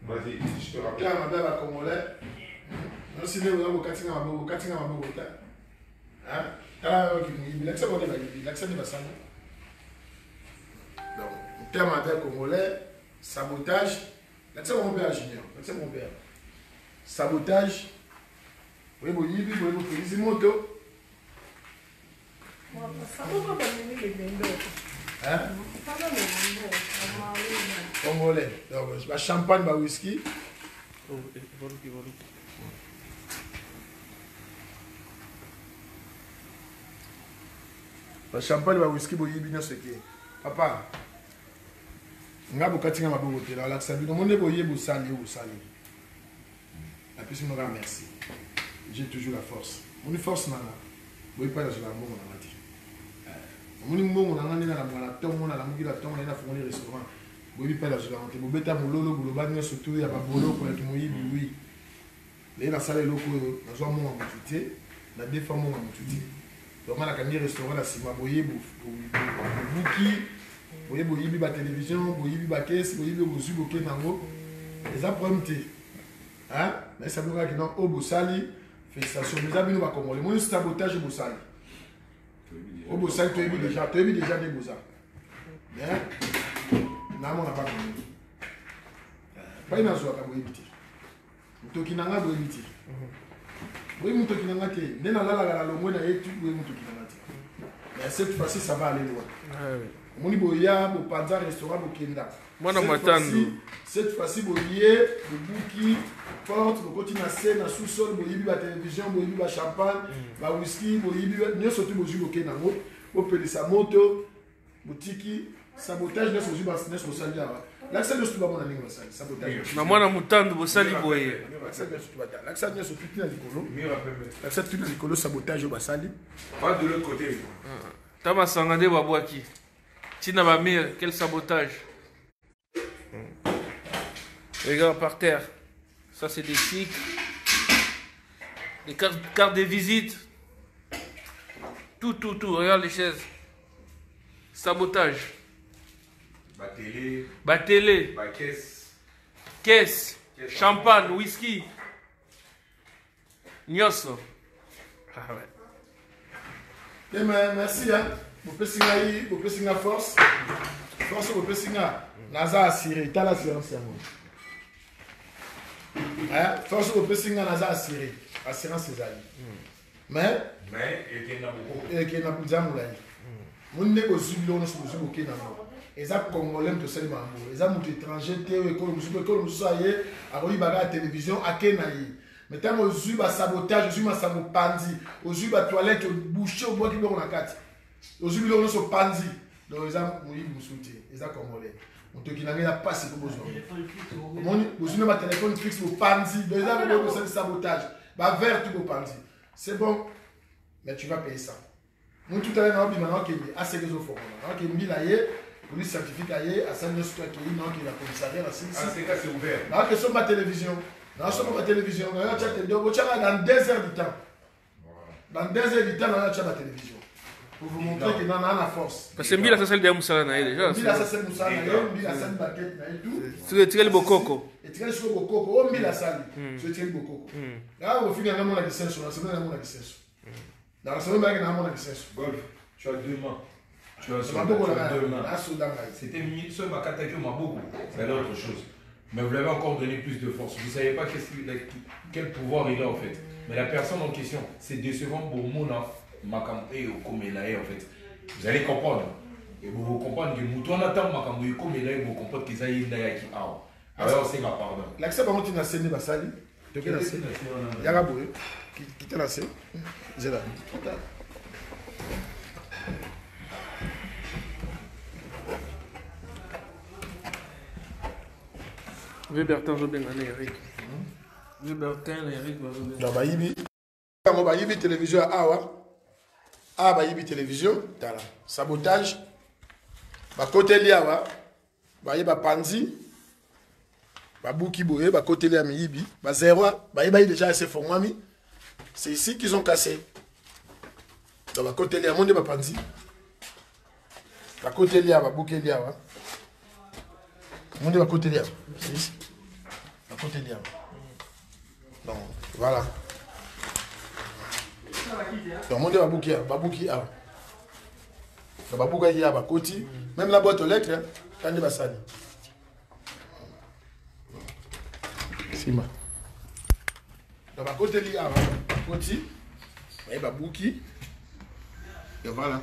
Vas-y, je te rappelle. Là, madame la Congolais. Non, si vous avez un Katinga Maboko. Hein? L'accent de Bassani. Donc, en termes de Congolais, sabotage. L'accent de mon père junior. L'accent de mon père. Sabotage. Oui, vous avez une moto. Hein? Congolais. Donc, champagne, whisky. Champagne, whisky, papa. Nga bokatinga maboko te la sabi no monde boye bosali. La puissance me remercie. J'ai toujours la force. Mon force nana. Boye pas la mbongo na mati. Mon mbongo na ngani na mwana tongo na lamuki la tongo na fongoli restaurant. Boye pas la mati. Bobeta mololo bulobani surtout ya babolo ko to moyibi oui. Les la salle loko na zo mo matuté, na défend mo matuté. Donc on a quand même restaurant la sima boye buki. Vous voyez, la télévision, vous voyez, la caisse, vous voyez, vous voyez, les apprentis. Hein? Mais ça veut dire que dans au Bossali, félicitations. Nous avons un Congolais. Moi, c'est sabotage au Bossali. Au Bossali, tu as vu déjà des Bossali. Mais, non, on n'a pas connu. Pas une azou à Kabouébiti. Moutokinanga Bouébiti. Oui, Moutokinanga, tu es. N'est-ce pas la lomoué, tu es Moutokinanga. Mais cette fois-ci, ça va aller loin. Moni boya bo panza restaurant bo kenda. Mwana matando. Cette fois-ci boye bo buki porte bo continue na scène na sous-sol bo yibi ba télévision bo yibi ba champagne ba whisky bo yibi nyo surtout bo jubo kenda ngo bo pelisa moto boutique sabotage na soju ba nes bo sali awa. L'accès de stuba mona ningo sali sabotage. Na mwana mutando bo sali boye. L'accès de stuba ta. L'accès de surtout na likolo. L'accès de likolo sabotage ba sali. Pas de l'autre côté. Tama sangande babwaki. Tina Bamir, quel sabotage. Regarde par terre. Ça, c'est des tics. Des cartes de visite. Tout. Regarde les chaises. Sabotage. Batélé. Caisse. Champagne, whisky. Nyoso. Ah ouais. Merci, hein. Vous pouvez la force. Force, vous pouvez Naza assuré. T'as l'assurance. Force, vous pouvez Naza assuré. Assurance, c'est ça. Mais, il y a beaucoup de gens. Mon négo zulo no subu zubu kena no. Eza congolais to seli mambo. Eza mutu étranger te école musu aye akoli baga télévision akena yi. Mais tant aux zuba sabotage, aux zuba sabopandi, aux zuba toilette, boucher au bois qui bord na kati. Aux zuba no so pandi. Donc eza muyi musuti, eza congolais. On te qui n'a pas ce que besoin. Mon aux zuba ba téléphone fixe au pandi. Donc eza ko seli sabotage. Ba vert tout au pandi. C'est bon. Mais tu vas payer ça. Nous tout à l'heure, nous avons dit que assez de choses. Nous avons dit que police scientifique aille à San Joseph qui est la commissariat la CIC. C'est ouvert. Nous avons sur ma télévision. Nous avons ma télévision. Nous avons dans 2 heures du temps. Dans 2 heures du temps, nous avons ma télévision. Pour vous montrer que nous avons la force. Parce que Mbila ça c'est le Moussala déjà. Mbila ça c'est le Moussala, Mbila ça c'est baguette et tout. Tu tires le bokoko. Et tu tires le bokoko. Oh Mbila ça. Tu tires le bokoko. Là au final on a la licence, on a la licence. Dans la semaine, il y a un accès. Golf, tu as 2 mains. Tu as 2 mains. C'était seul ma catégorie, ma beaucoup. C'est autre chose. Mais vous l'avez encore donné plus de force. Vous ne savez pas quel pouvoir il a en fait. Mais la personne en question, c'est décevant pour Mona, Makamé ou Komelae en fait. Vous allez comprendre. Et vous comprenez que Mouton attend Makamé ou Komelae, vous comprenez qu'ils aillent d'ailleurs qui a. Alors c'est ma pardon. L'accès par contre, il a scène Basali. Tu as scène. Il y a Raboué. Qui t'a lancé. C'est là. Bertin Jobin, Eric. Bertin, Eric. Non, bah, il y a télévision à Awa. Ah, bah, il y a télévision. Sabotage. Bah, côté Liawa. Bah, il y a Panzi. Bah, Bouki Boye. Bah, côté Liawa, Miyibi. Bah, Zéro. Bah, il y a déjà assez fort, Mami. C'est ici qu'ils ont cassé. Donc, à côté de l'Amon de Bapanzi. À côté de l'Amon, à côté de l'Amon. C'est ici. À côté de là. Donc, voilà. Donc, mon Dieu, Babouki, même la boîte aux lettres, quand il va s'aller. Sima. Donc, à côté de là, Babouki, et Babouki, et voilà.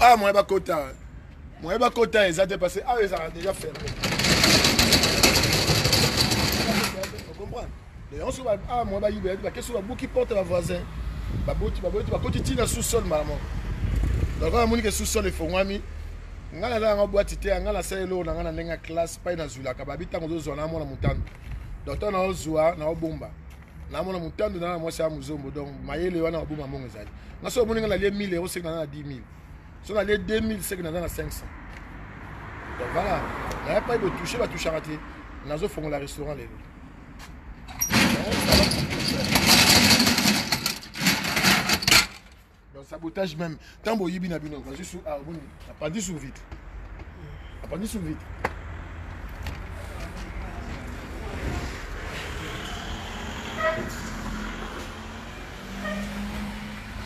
Ah, moi, je vais côté, ils passé. Ah, ils ont déjà fermé. Vous comprenez? Ah, moi, je vais qu'est-ce que qui porte la voisin? Tu vas continuer sous-sol, maman. Donc, quand on sous-sol, il faut moi, nga la boîte te nga la selo na nga na classe pa na zula ka babita ngo zona mo na mutando docteur na ozwa na obomba na mo na mutando na mo sa muzombo donc mayele wana obomba mo ngezali nga so mo nga le 1000 euros c'est na 10000 so na le 2000 c'est na 500 donc voilà na pas de toucher va toucher raté na zo fongo la restaurant lelo sabotage même. Tant que vous avez juste apprenti sous vite. Apprenti sous vite.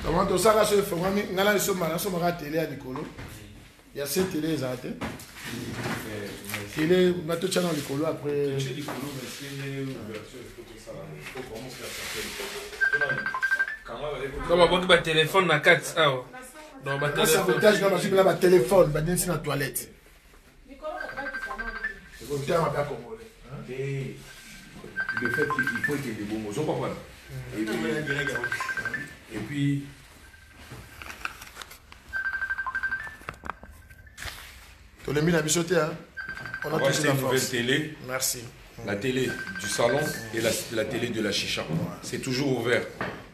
Comment tout ça, je fais moi, télé à Nicolo. Il y a cette télé, ça a été. Télé, on a tout channel Nicolo après. Comme on voit téléphone na 4 ah. Donc ba sabotage là parce que là téléphone, ba dans la toilette. C'est comme ça ma congolais. Et le fait qu'il faut qu'il y ait des bons mots, je comprends. Et puis tu l'as mis la bichoté hein. On a acheté une nouvelle télé. Merci. La télé du salon et la télé de la chicha. C'est toujours ouvert.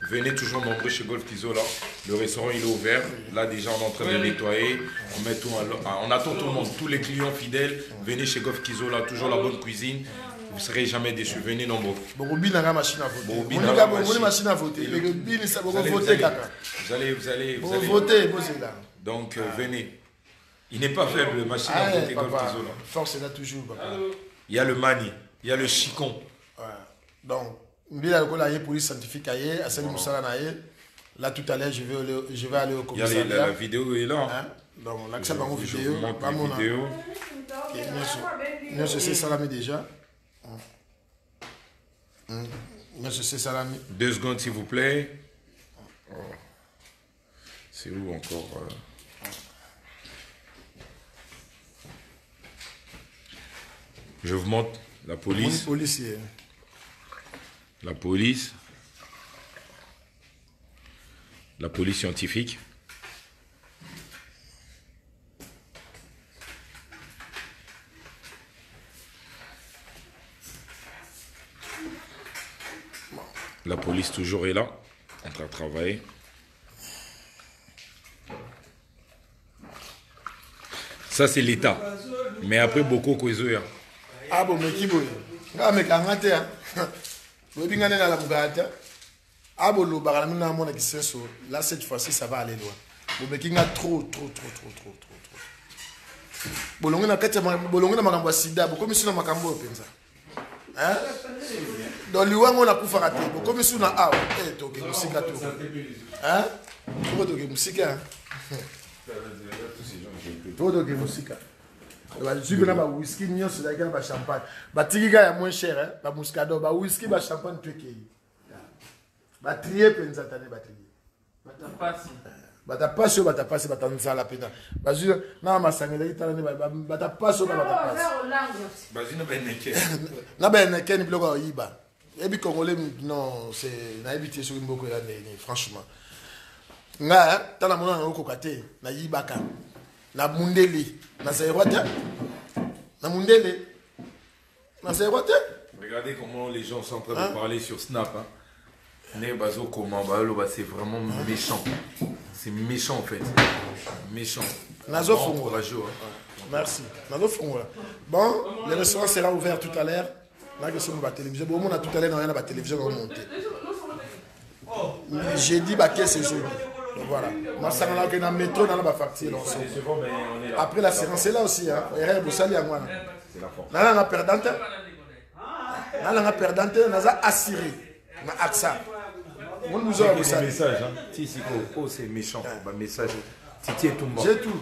Venez toujours nombreux chez Golf Kizola. Le restaurant il est ouvert. Là déjà on est en train de nettoyer. On met tout on attend tout le monde. Tous les clients fidèles. Venez chez Golf Kizola. Toujours la bonne cuisine. Vous ne serez jamais déçus. Venez nombreux. Bobi n'a pas machine à voter. Vous avez machine à voter. Vous allez voter. Vous allez voter. Donc venez. Il n'est pas faible le machine à voter Golf Kizola. Force est là toujours. Il y a le mani. Il y a le chicon. Donc la police scientifique là tout à l'heure je vais aller au commissariat. La vidéo est là. Hein? Donc l'accès par vidéo. Nous c'est salami déjà. Nous c'est salami. 2 secondes s'il vous plaît. C'est où encore Je vous montre la police. Policier. La police scientifique. La police toujours est là, en train de travailler. Ça c'est l'État. Mais après beaucoup de ah bon, mais qui veut? Ah mais quand tu as la mugata, ah bon, là cette fois-ci ça va aller loin. Mais qui a trop. Bolongo na kati bolongo na makambo sida, bokomi suna makambo penza. Hein? Dans liwango na kufa raté, bokomi suna ah, toke musika to. Hein? Toke musika. Toke musika. Je vais avoir whisky, nous sommes dans champagne. Batiga est moins cher, hein? Ba muscado, ba whisky, ba champagne, tu es. Ba trier pensatane batri. Batapasse, batapasse, batanza la pena. Bazu, na masangela itala batapasse, batapasse. Bazu na beneke. Na beneke ni bloga oyiba. Ebi congolais non, c'est na éviter sur mboko ya ndeni, franchement. Nga, tala mona na okokate, na yibaka. Na mundeli. Regardez comment les gens sont en train de parler sur Snap. C'est vraiment méchant. C'est méchant en fait. Méchant. Nazo Fongo. Merci. Bon, le restaurant sera ouvert tout à l'heure. Là, que c'est ma télévision. Bon, on a tout à l'heure, on a la télévision remontée. J'ai dit, que c'est jeudi. Donc voilà. Moi, ça m'a dans le métro, dans la facture. Après, la séance est là aussi. C'est la force. Là, on a perdante. Là, on a perdante, on a assuré. On a AXA. On nous a des messages. C'est méchant. Message. J'ai tout.